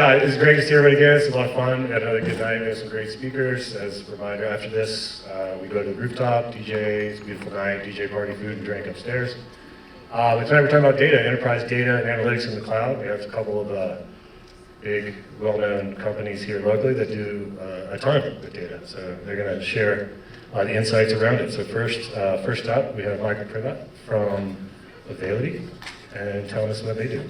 It's great to see everybody again. It's a lot of fun. We had another good night. We had some great speakers. As a reminder, after this, we go to the rooftop, DJ, it's a beautiful night, DJ party, food and drink upstairs. But tonight we're talking about data, enterprise data and analytics in the cloud. We have a couple of big, well-known companies here locally that do a ton with data. So they're going to share the insights around it. So first up, we have Michael Privat from Availity and telling us what they do.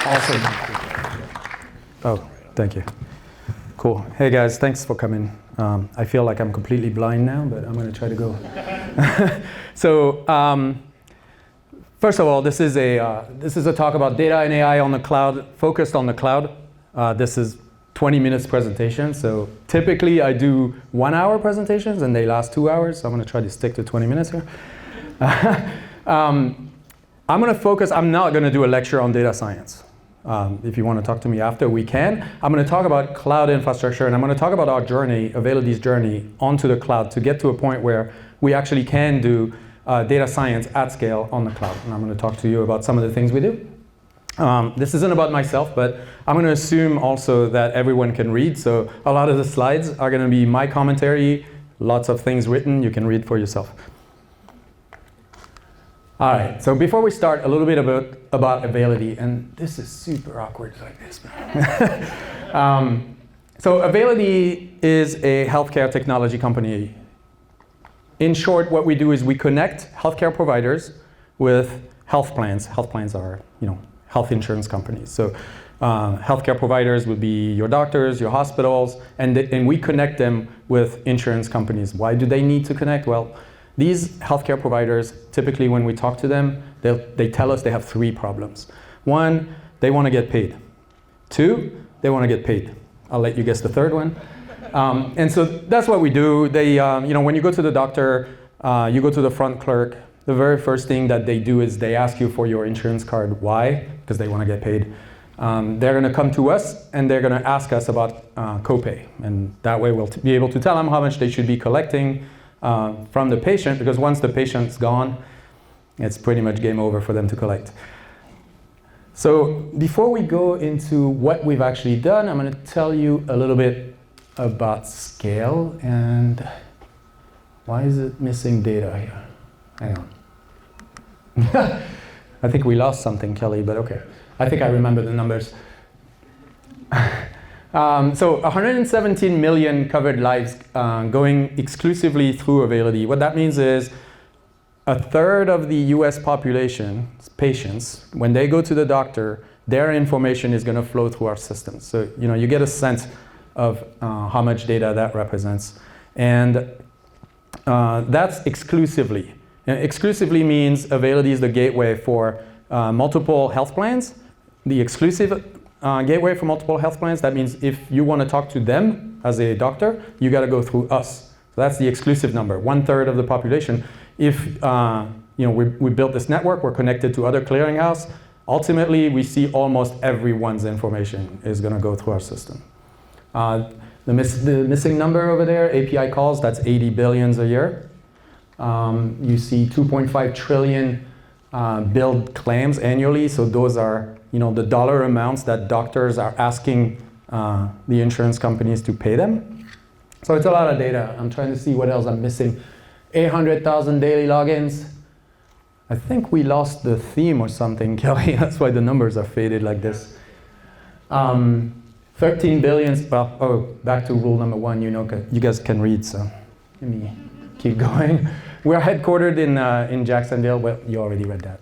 Awesome. Oh, thank you. Cool. Hey guys, thanks for coming. I feel like I'm completely blind now, but I'm going to try to go. So, first of all, this is a talk about data and AI on the cloud, focused on the cloud. This is 20 minutes presentation. So typically I do 1 hour presentations and they last 2 hours. So I'm going to try to stick to 20 minutes here. I'm going to focus. I'm not going to do a lecture on data science. If you want to talk to me after, we can. I'm going to talk about cloud infrastructure, and I'm going to talk about our journey, Availity's journey onto the cloud to get to a point where we actually can do data science at scale on the cloud. And I'm going to talk to you about some of the things we do. This isn't about myself, but I'm going to assume also that everyone can read. So a lot of the slides are going to be my commentary, lots of things written. You can read for yourself. All right, so before we start, a little bit about Availity, and this is super awkward like this. So Availity is a healthcare technology company. In short, what we do is we connect healthcare providers with health plans. Health plans are, health insurance companies. So healthcare providers would be your doctors, your hospitals, and we connect them with insurance companies. Why do they need to connect? Well, these healthcare providers, typically when we talk to them, they tell us they have 3 problems. 1, they want to get paid. 2, they want to get paid. I'll let you guess the third one. And so that's what we do. They, when you go to the doctor, you go to the front clerk, the very first thing that they do is they ask you for your insurance card. Why? Because they want to get paid. They're going to come to us and they're going to ask us about copay. And that way we'll be able to tell them how much they should be collecting from the patient, because once the patient's gone, it's pretty much game over for them to collect. So before we go into what we've actually done, I'm going to tell you a little bit about scale and why is it missing data here? Hang on. I think we lost something, Kelly, but okay. I think I remember the numbers. So 117 million covered lives going exclusively through Availity. What that means is 1/3 of the US population, patients, when they go to the doctor, their information is going to flow through our system. So you get a sense of how much data that represents. And that's exclusively. And exclusively means Availity is the gateway for multiple health plans. The exclusive gateway for multiple health plans, that means if you want to talk to them as a doctor, you got to go through us. So that's the exclusive number, 1/3 of the population. If we built this network, we're connected to other clearinghouse, ultimately we see almost everyone's information is going to go through our system. The missing number over there, API calls, that's 80 billions a year. You see 2.5 trillion billed claims annually, so those are the dollar amounts that doctors are asking the insurance companies to pay them. So it's a lot of data. I'm trying to see what else I'm missing. 800,000 daily logins. I think we lost the theme or something, Kelly. That's why the numbers are faded like this. 13 billion, back to rule number 1, you guys can read, so let me keep going. We're headquartered in Jacksonville. Well, you already read that.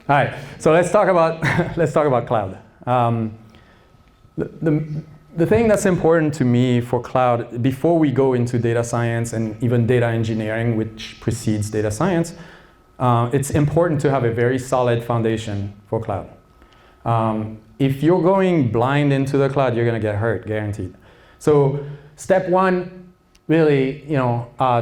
All right, so let's talk about cloud. The thing that's important to me for cloud, before we go into data science and even data engineering, which precedes data science, it's important to have a very solid foundation for cloud. If you're going blind into the cloud, you're going to get hurt, guaranteed. So step 1, really,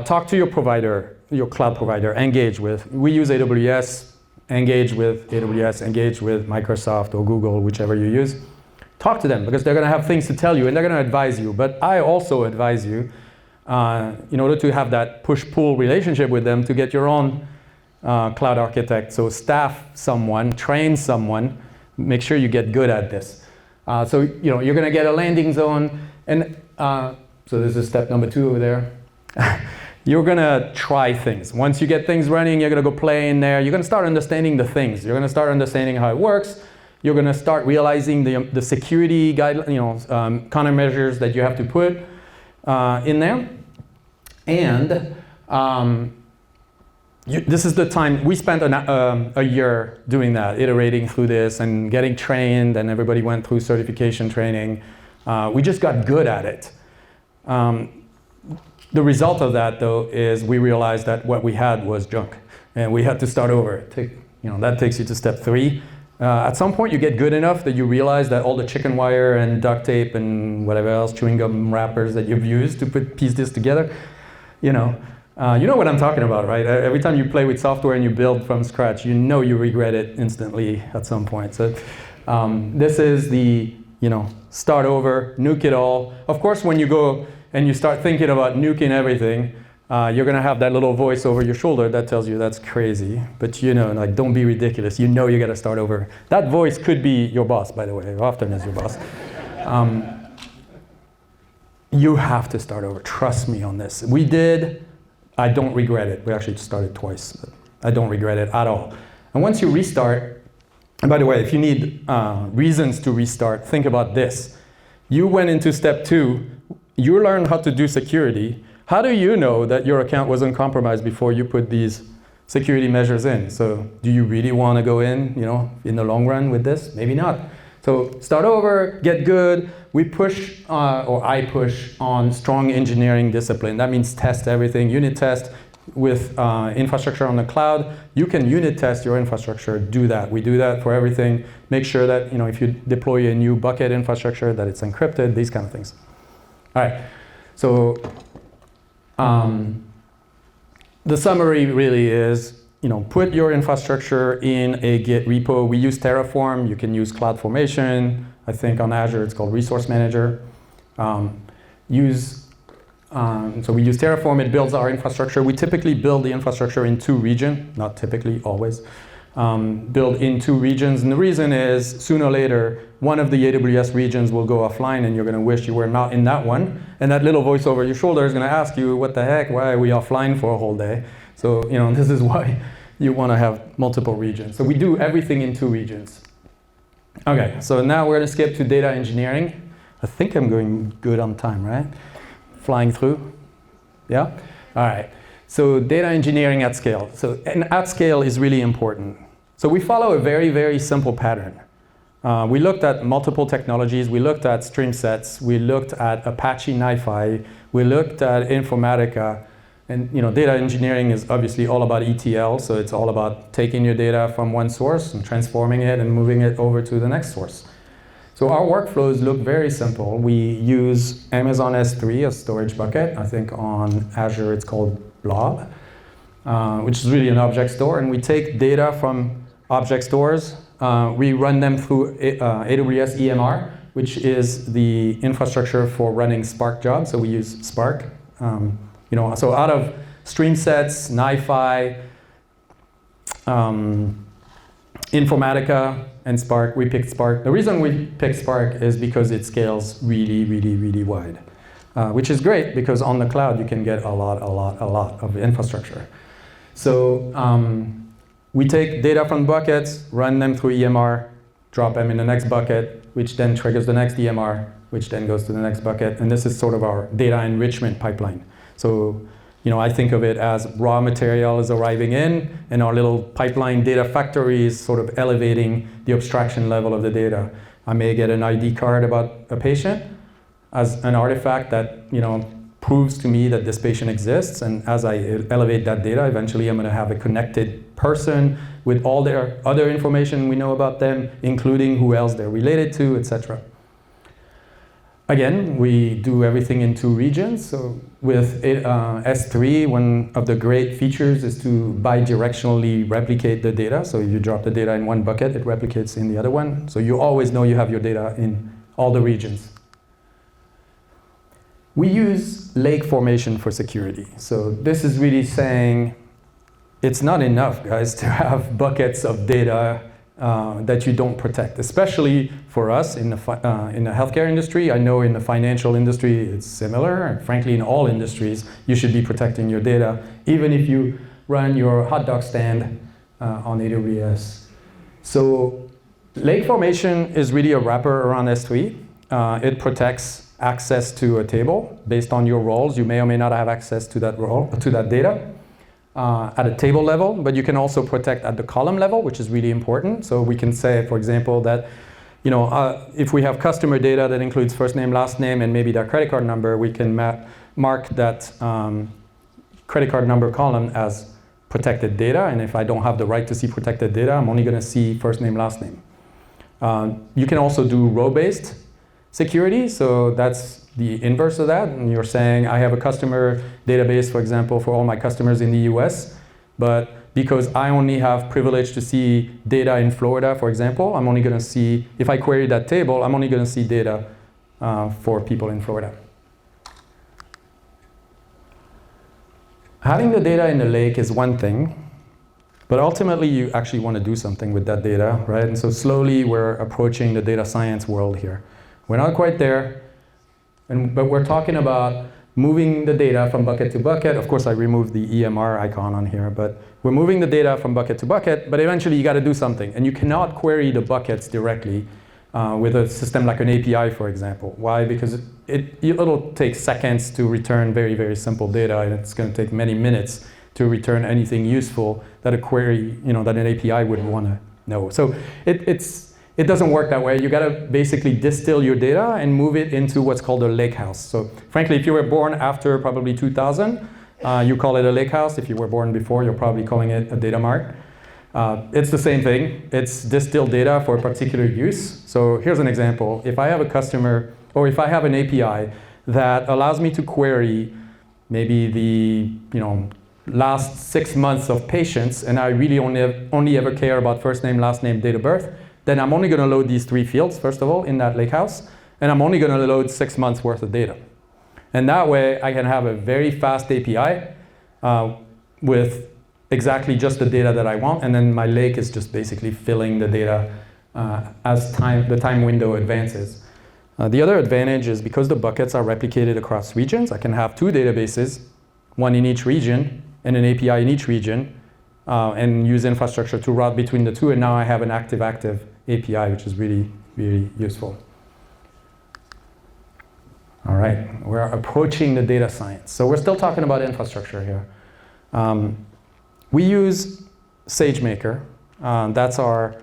talk to your provider, your cloud provider, engage with. We use AWS. Engage with AWS, engage with Microsoft or Google, whichever you use. Talk to them because they're going to have things to tell you and they're going to advise you. But I also advise you in order to have that push-pull relationship with them to get your own cloud architect. So staff someone, train someone, make sure you get good at this. So you're going to get a landing zone, and so this is step number 2 over there. You're going to try things. Once you get things running, you're going to go play in there. You're going to start understanding the things. You're going to start understanding how it works. You're going to start realizing the security countermeasures that you have to put in there. And this is the time, we spent a year doing that, iterating through this and getting trained, and everybody went through certification training. We just got good at it. The result of that, though, is we realized that what we had was junk, and we had to start over. That takes you to step 3. At some point, you get good enough that you realize that all the chicken wire and duct tape and whatever else, chewing gum wrappers that you've used to piece this together, you know what I'm talking about, right? Every time you play with software and you build from scratch, you regret it instantly at some point. So this is the, start over, nuke it all. Of course, when you go and you start thinking about nuking everything, you're going to have that little voice over your shoulder that tells you that's crazy. But don't be ridiculous. You got to start over. That voice could be your boss, by the way. Often is your boss. You have to start over. Trust me on this. We did. I don't regret it. We actually started twice. But I don't regret it at all. And once you restart, and by the way, if you need reasons to restart, think about this. You went into step 2. You learned how to do security. How do you know that your account wasn't compromised before you put these security measures in? So do you really want to go in the long run with this? Maybe not. So start over, get good. We push, or I push on strong engineering discipline. That means test everything, unit test with infrastructure on the cloud. You can unit test your infrastructure, do that. We do that for everything. Make sure that if you deploy a new bucket infrastructure, that it's encrypted, these kind of things. All right, so the summary really is, put your infrastructure in a Git repo. We use Terraform. You can use CloudFormation. I think on Azure it's called Resource Manager. So we use Terraform. It builds our infrastructure. We typically build the infrastructure in 2 regions. Not typically, always. Build in 2 regions. And the reason is, sooner or later, one of the AWS regions will go offline, and you're going to wish you were not in that one. And that little voice over your shoulder is going to ask you, what the heck, why are we offline for a whole day? So, this is why you want to have multiple regions. So we do everything in 2 regions. Okay, so now we're going to skip to data engineering. I think I'm going good on time, right? Flying through? Yeah? All right. So data engineering at scale. And at scale is really important. So we follow a very, very simple pattern. We looked at multiple technologies. We looked at stream sets. We looked at Apache NiFi. We looked at Informatica. And data engineering is obviously all about ETL. So it's all about taking your data from one source and transforming it and moving it over to the next source. So our workflows look very simple. We use Amazon S3 as storage bucket. I think on Azure it's called Blob, which is really an object store. And we take data from object stores. We run them through AWS EMR, which is the infrastructure for running Spark jobs. So we use Spark. So out of stream sets, NiFi, Informatica, and Spark, we picked Spark. The reason we picked Spark is because it scales really, really, really wide, which is great because on the cloud you can get a lot of infrastructure. So we take data from buckets, run them through EMR, drop them in the next bucket, which then triggers the next EMR, which then goes to the next bucket. And this is sort of our data enrichment pipeline. So, I think of it as raw material is arriving in, and our little pipeline data factory is sort of elevating the abstraction level of the data. I may get an ID card about a patient as an artifact that, proves to me that this patient exists. And as I elevate that data, eventually I'm going to have a connected person with all their other information we know about them, including who else they're related to, etc. Again, we do everything in 2 regions. So with S3, one of the great features is to bidirectionally replicate the data. So if you drop the data in one bucket, it replicates in the other one. So you always know you have your data in all the regions. We use lake formation for security. So this is really saying, it's not enough, guys, to have buckets of data that you don't protect, especially for us in the healthcare industry. I know in the financial industry it's similar, and frankly in all industries you should be protecting your data, even if you run your hot dog stand on AWS. So lake formation is really a wrapper around S3. It protects access to a table based on your roles. You may or may not have access to that role, to that data. At a table level, but you can also protect at the column level, which is really important. So we can say, for example, that if we have customer data that includes first name, last name, and maybe their credit card number, we can mark that credit card number column as protected data. And if I don't have the right to see protected data, I'm only going to see first name, last name. You can also do row-based security, so that's the inverse of that. And you're saying, I have a customer database, for example, for all my customers in the US, but because I only have privilege to see data in Florida, for example, I'm only going to see, if I query that table, I'm only going to see data for people in Florida. Having the data in the lake is one thing, but ultimately you actually want to do something with that data, right? And so slowly we're approaching the data science world here. We're not quite there, but we're talking about moving the data from bucket to bucket. Of course, I removed the EMR icon on here, but we're moving the data from bucket to bucket, but eventually you got to do something. And you cannot query the buckets directly with a system like an API, for example. Why? Because it'll take seconds to return very, very simple data, and it's going to take many minutes to return anything useful that a query, that an API would want to know. So it doesn't work that way. You got to basically distill your data and move it into what's called a lakehouse. So frankly, if you were born after probably 2000, you call it a lakehouse. If you were born before, you're probably calling it a data mart. It's the same thing. It's distilled data for a particular use. So here's an example. If I have a customer, or if I have an API that allows me to query maybe the last 6 months of patients, and I really only ever care about first name, last name, date of birth, then I'm only going to load these 3 fields, first of all, in that lakehouse, and I'm only going to load 6 months worth of data. And that way, I can have a very fast API with exactly just the data that I want, and then my lake is just basically filling the data as the time window advances. The other advantage is because the buckets are replicated across regions, I can have 2 databases, one in each region, and an API in each region, and use infrastructure to route between the 2, and now I have an active-active API, which is really, really useful. All right, we're approaching the data science. So we're still talking about infrastructure here. We use SageMaker. That's our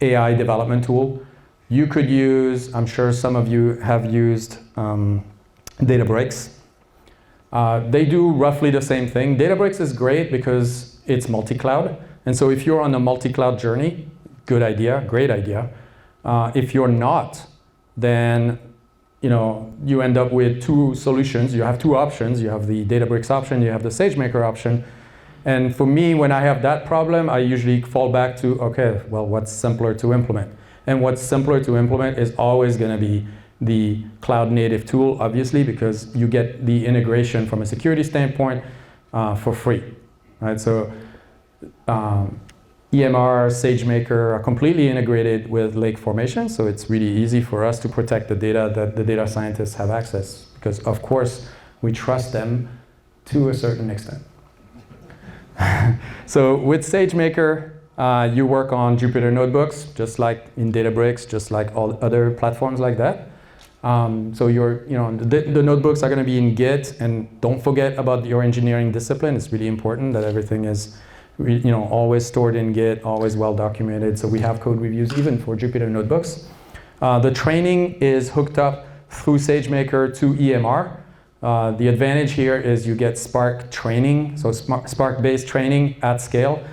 AI development tool. You could use, I'm sure some of you have used Databricks. They do roughly the same thing. Databricks is great because it's multi-cloud. And so if you're on a multi-cloud journey, good idea, great idea. If you're not, then you end up with 2 solutions. You have 2 options. You have the Databricks option, you have the SageMaker option. And for me, when I have that problem, I usually fall back to, okay, well, what's simpler to implement? And what's simpler to implement is always going to be the cloud native tool, obviously, because you get the integration from a security standpoint for free, right? So EMR, SageMaker are completely integrated with lake formation, so it's really easy for us to protect the data that the data scientists have access, because of course we trust them to a certain extent. So with SageMaker, you work on Jupyter notebooks, just like in Databricks, just like all other platforms like that. So the notebooks are going to be in Git, and don't forget about your engineering discipline. It's really important that everything is always stored in Git, always well documented. So we have code reviews even for Jupyter notebooks. The training is hooked up through SageMaker to EMR. The advantage here is you get Spark training, so Spark-based training at scale.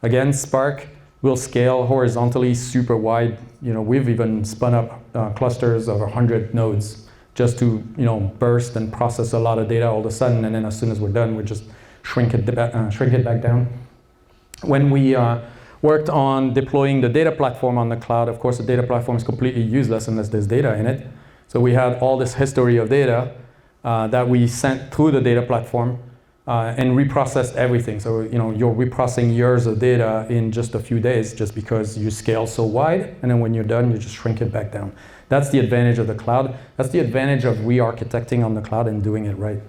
Again, Spark will scale horizontally super wide. We've even spun up clusters of 100 nodes just to burst and process a lot of data all of a sudden, and then as soon as we're done, we just shrink it back down. When we worked on deploying the data platform on the cloud, of course, the data platform is completely useless unless there's data in it. So we had all this history of data that we sent through the data platform and reprocessed everything. So you're reprocessing years of data in just a few days just because you scale so wide, and then when you're done, you just shrink it back down. That's the advantage of the cloud. That's the advantage of re-architecting on the cloud and doing it right.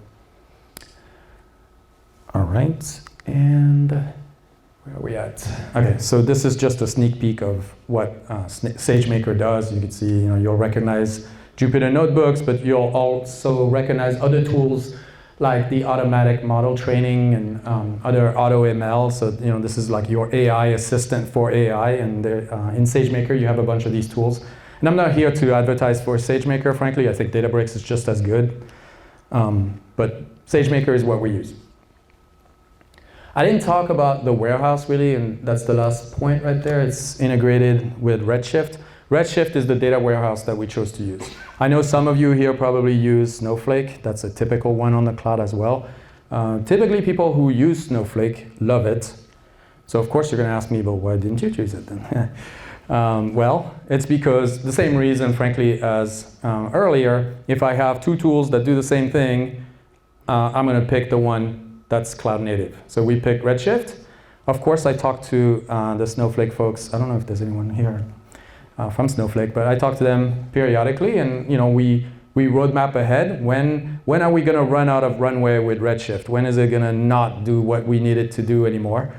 All right, and where are we at? Okay, so this is just a sneak peek of what SageMaker does. You can see, you'll recognize Jupyter notebooks, but you'll also recognize other tools like the automatic model training and other AutoML. So this is like your AI assistant for AI, and in SageMaker you have a bunch of these tools. And I'm not here to advertise for SageMaker, frankly. I think Databricks is just as good, but SageMaker is what we use. I didn't talk about the warehouse really, and that's the last point right there. It's integrated with Redshift. Redshift is the data warehouse that we chose to use. I know some of you here probably use Snowflake. That's a typical one on the cloud as well. Typically, people who use Snowflake love it. So of course, you're going to ask me, but why didn't you choose it then? Well, it's because the same reason, frankly, as earlier. If I have two tools that do the same thing, I'm going to pick the one that's cloud native. So we picked Redshift. Of course, I talked to the Snowflake folks. I don't know if there's anyone here from Snowflake, but I talk to them periodically, and we roadmap ahead. When are we going to run out of runway with Redshift? When is it going to not do what we need it to do anymore?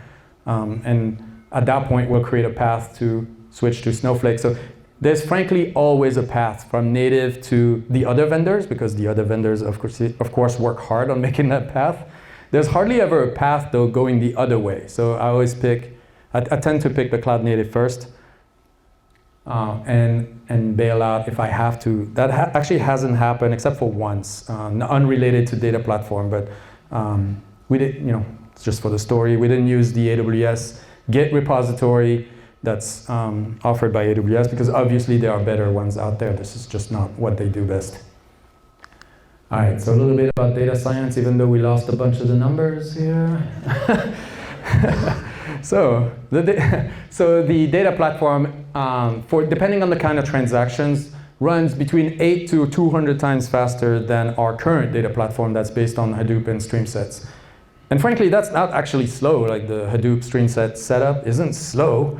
And at that point, we'll create a path to switch to Snowflake. So there's frankly always a path from native to the other vendors, because the other vendors, of course, work hard on making that path. There's hardly ever a path, though, going the other way. So I tend to pick the cloud native first. And bail out if I have to. That actually hasn't happened except for once, unrelated to data platform. But we did, it's just for the story. We didn't use the AWS Git repository that's offered by AWS because obviously there are better ones out there. This is just not what they do best. All right, so a little bit about data science, even though we lost a bunch of the numbers here. So the data platform, depending on the kind of transactions, runs between 8 to 200 times faster than our current data platform that's based on Hadoop and stream sets. And frankly, that's not actually slow. Like the Hadoop stream set setup isn't slow.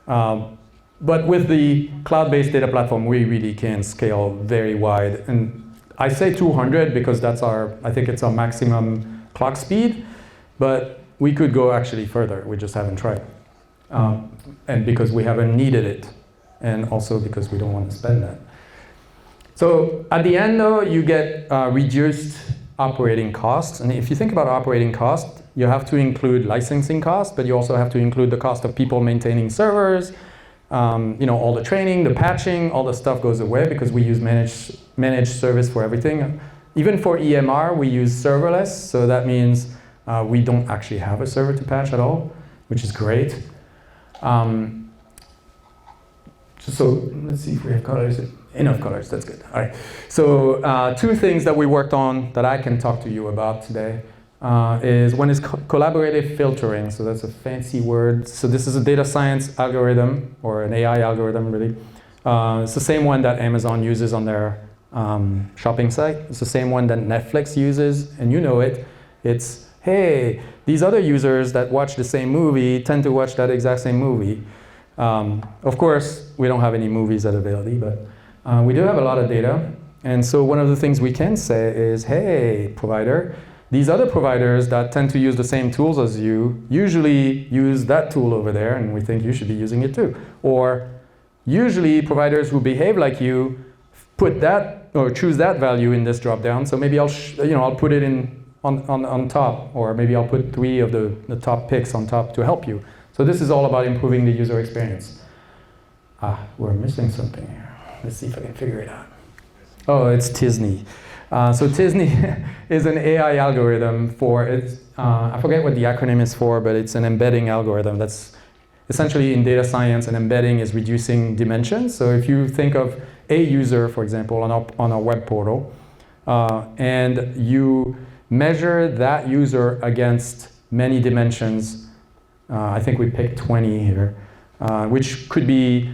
But with the cloud-based data platform, we really can scale very wide. And I say 200 because I think it's our maximum clock speed. But we could go actually further, we just haven't tried. And because we haven't needed it, and also because we don't want to spend that. So at the end though, you get reduced operating costs. And if you think about operating costs, you have to include licensing costs, but you also have to include the cost of people maintaining servers, all the training, the patching, all the stuff goes away because we use managed service for everything. Even for EMR, we use serverless, so that means we don't actually have a server to patch at all, which is great. So let's see if we have colors. Enough colors, that's good. All right. So two things that we worked on that I can talk to you about today is one is collaborative filtering. So that's a fancy word. So this is a data science algorithm, or an AI algorithm, really. It's the same one that Amazon uses on their shopping site. It's the same one that Netflix uses, and you know it. It's, hey, these other users that watch the same movie tend to watch that exact same movie. Of course, we don't have any movies at Availity, but we do have a lot of data. And so one of the things we can say is, hey, provider, these other providers that tend to use the same tools as you usually use that tool over there, and we think you should be using it too. Or usually providers who behave like you put that or choose that value in this dropdown. So maybe I'll put it in on top, or maybe I'll put 3 of the top picks on top to help you. So this is all about improving the user experience. We're missing something here. Let's see if I can figure it out. Oh, it's Tisney. So Tisney is an AI algorithm for, I forget what the acronym is for, but it's an embedding algorithm. That's essentially in data science, an embedding is reducing dimensions. So if you think of a user, for example, on our web portal, and you measure that user against many dimensions. I think we picked 20 here, which could be,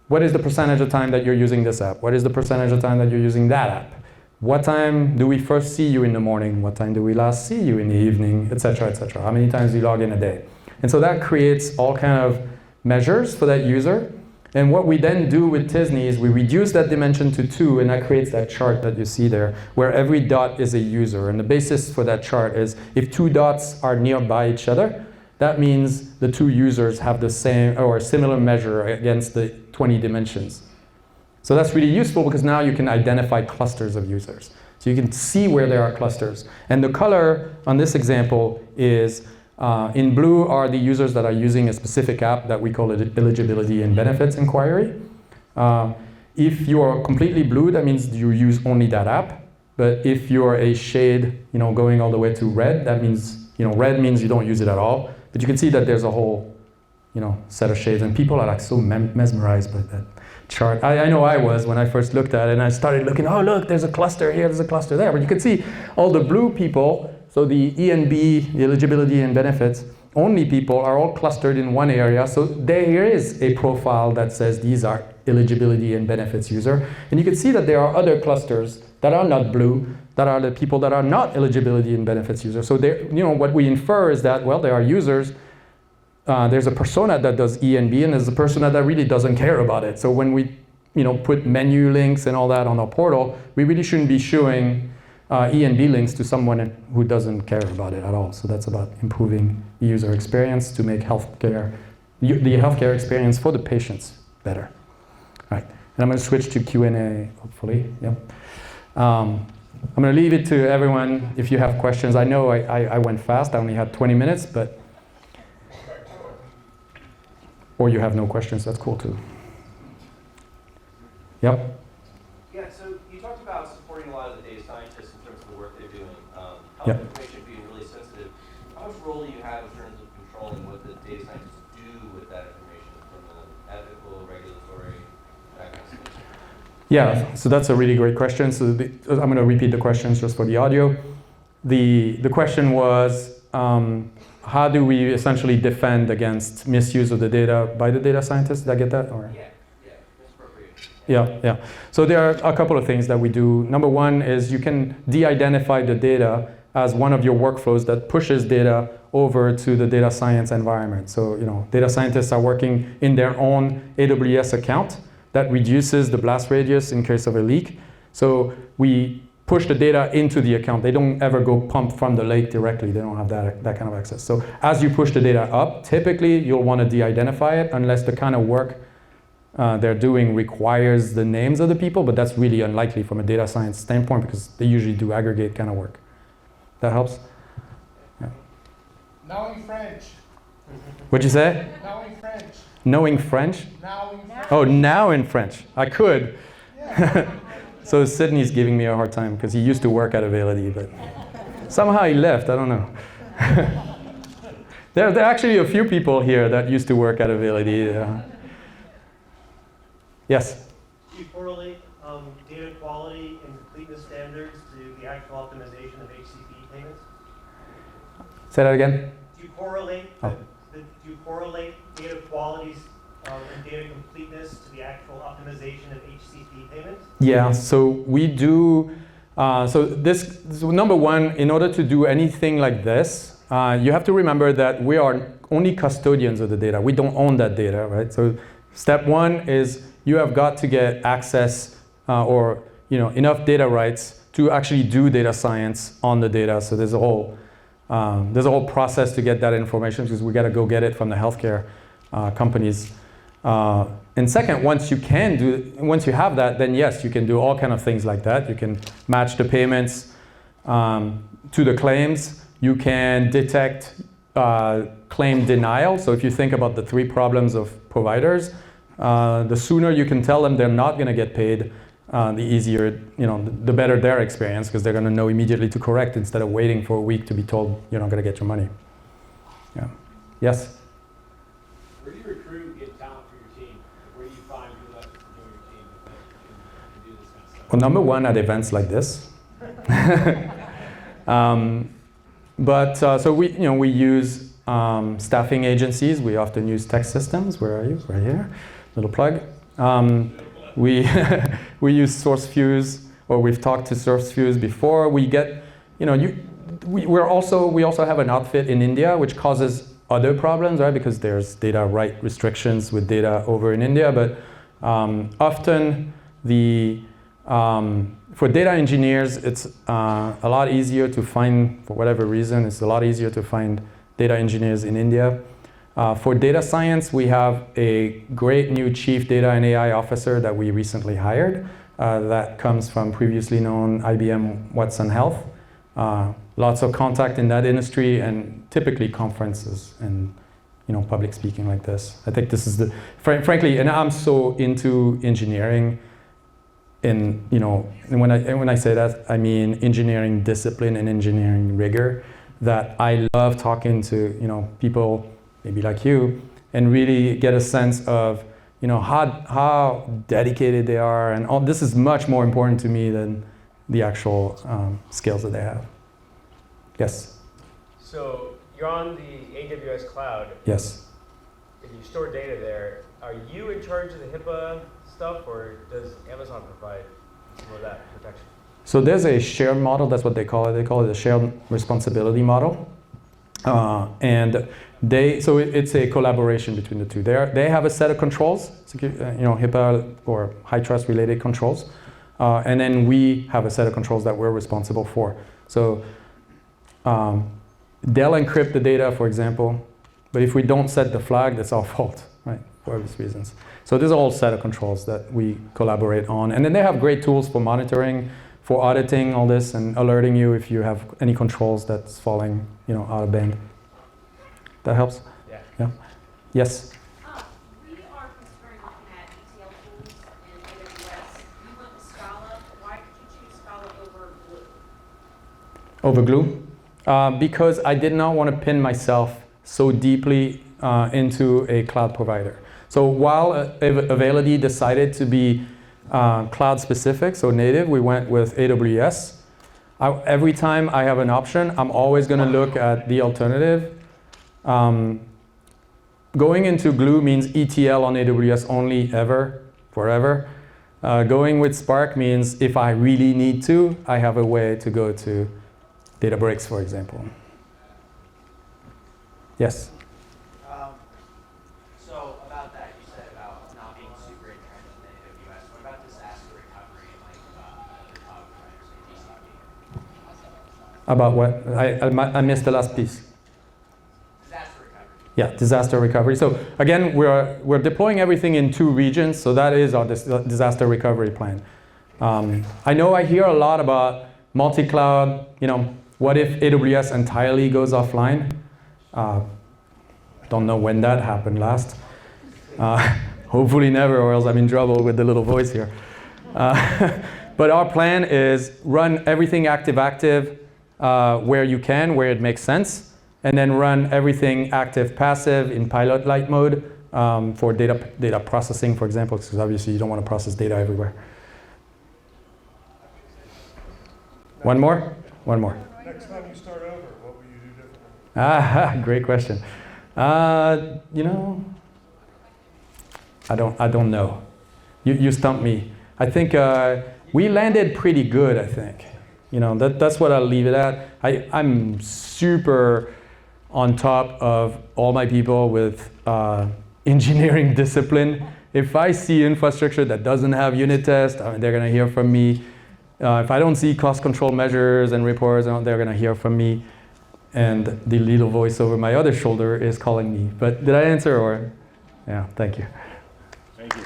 what is the percentage of time that you're using this app? What is the percentage of time that you're using that app? What time do we first see you in the morning? What time do we last see you in the evening, et cetera, et cetera? How many times do you log in a day? And so that creates all kind of measures for that user. And what we then do with Tisney is we reduce that dimension to 2, and that creates that chart that you see there, where every dot is a user. And the basis for that chart is if 2 dots are nearby each other, that means the 2 users have the same or a similar measure against the 20 dimensions. So that's really useful because now you can identify clusters of users. So you can see where there are clusters. And the color on this example is in blue are the users that are using a specific app that we call eligibility and benefits inquiry. If you are completely blue, that means you use only that app. But if you're a shade, going all the way to red, that means, red means you don't use it at all. But you can see that there's a whole, set of shades, and people are like so mesmerized by that chart. I know I was when I first looked at it, and I started looking, oh look, there's a cluster here, there's a cluster there. But you can see all the blue people, so the ENB, the eligibility and benefits, only people are all clustered in one area. So there is a profile that says these are eligibility and benefits user. And you can see that there are other clusters that are not blue, that are the people that are not eligibility and benefits users. So there, what we infer is that, well, there are users. There's a persona that does E and B, and there's a persona that really doesn't care about it. So when we, put menu links and all that on our portal, we really shouldn't be showing E and B links to someone who doesn't care about it at all. So that's about improving the user experience to make the healthcare experience for the patients better. All right, and I'm going to switch to Q&A, hopefully. Yeah. I'm going to leave it to everyone if you have questions. I know I went fast. I only had 20 minutes, but or you have no questions. That's cool too. Yep. Yeah. So you talked about supporting a lot of the data scientists in terms of the work they're doing. Health Yep. information being really sensitive. How much role do you have in terms of controlling what the data scientists do with that information from an ethical, regulatory, that kind of stuff? Yeah, so that's a really great question. So I'm going to repeat the questions just for the audio. The question was, how do we essentially defend against misuse of the data by the data scientists? Did I get that? Or? Yeah, misappropriation. Yeah. So there are a couple of things that we do. Number one is you can de-identify the data as one of your workflows that pushes data over to the data science environment. So, data scientists are working in their own AWS account that reduces the blast radius in case of a leak. So we push the data into the account. They don't ever go pump from the lake directly. They don't have that kind of access. So as you push the data up, typically you'll want to de-identify it unless the kind of work they're doing requires the names of the people, but that's really unlikely from a data science standpoint because they usually do aggregate kind of work. That helps? Yeah. Knowing French. What'd you say? Knowing French. Knowing French? Knowing French. Oh, now in French. I could. Yeah. So Sydney's giving me a hard time because he used to work at Availity, but somehow he left. I don't know. There are actually a few people here that used to work at Availity. Yes? Do you correlate data quality and completeness standards to the actual optimization of HCP payments? Say that again? Do you correlate Oh. do you correlate data qualities and data completeness to the actual optimization of HCP payments? Yeah, so we do, so number one, in order to do anything like this, you have to remember that we are only custodians of the data. We don't own that data, right? So step one is you have got to get access or enough data rights to actually do data science on the data. So there's a whole process to get that information because we got to go get it from the healthcare companies. And second, once you have that, then yes, you can do all kind of things like that. You can match the payments to the claims. You can detect claim denial. So if you think about the 3 problems of providers, the sooner you can tell them they're not going to get paid, the easier, the better their experience because they're going to know immediately to correct instead of waiting for a week to be told you're not going to get your money. Yeah. Yes? Where do you recruit and get talent for your team? Where do you find people that can join your team that can do this kind of stuff? Well, number one, at events like this. So we use staffing agencies. We often use tech systems. Where are you? Right here. Little plug. We use SourceFuse. or we've talked to SourceFuse before. We get, we also have an outfit in India, which causes other problems, right? Because there's data right restrictions with data over in India, but often for data engineers, it's a lot easier to find, for whatever reason, it's a lot easier to find data engineers in India. For data science, we have a great new chief data and AI officer that we recently hired that comes from previously known IBM Watson Health. Lots of contact in that industry and typically conferences and public speaking like this. I think this is frankly, and I'm so into engineering. And when I say that, I mean engineering discipline and engineering rigor. That I love talking to people maybe like you, and really get a sense of how dedicated they are, and all this is much more important to me than the actual skills that they have. Yes. So you're on the AWS cloud. Yes. If you store data there, are you in charge of the HIPAA stuff, or does Amazon provide some of that protection? So there's a shared model, that's what they call it. They call it a shared responsibility model. And so it's a collaboration between the two. They have a set of controls, HIPAA or high trust related controls. And then we have a set of controls that we're responsible for. So they'll encrypt the data, for example, but if we don't set the flag, that's our fault, right? For obvious reasons. So there's a whole set of controls that we collaborate on. And then they have great tools for monitoring, for auditing all this and alerting you if you have any controls that's falling, out of band. That helps? Yeah. Yes? We are considering looking at ETL tools in AWS. You went with Scala. Why did you choose Scala over Glue? Over Glue? Because I did not want to pin myself so deeply into a cloud provider. So while Availity decided to be cloud specific, so native, we went with AWS. Every time I have an option, I'm always going to look at the alternative. Going into Glue means ETL on AWS only, forever. Going with Spark means if I really need to, I have a way to go to Databricks, for example. Yes? So about that, you said about not being super entrenched in AWS. What about disaster recovery and other cloud providers like GCP? About what? I missed the last piece. Disaster recovery. Yeah, disaster recovery. So again, we're deploying everything in 2 regions, so that is our disaster recovery plan. I know I hear a lot about multi-cloud, what if AWS entirely goes offline? Don't know when that happened last. Hopefully never, or else I'm in trouble with the little voice here. But our plan is run everything active, where you can, where it makes sense, and then run everything active-passive in pilot light mode for data processing, for example, because obviously you don't want to process data everywhere. One more? One more. Next time you start over, what will you do differently? Great question. I don't know. You stumped me. I think we landed pretty good, I think. That's what I'll leave it at. I'm super on top of all my people with engineering discipline. If I see infrastructure that doesn't have unit tests, they're going to hear from me. If I don't see cost control measures and reports, they're going to hear from me. And the little voice over my other shoulder is calling me. But did I answer, or? Yeah, thank you. Thank you.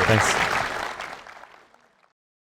Thanks.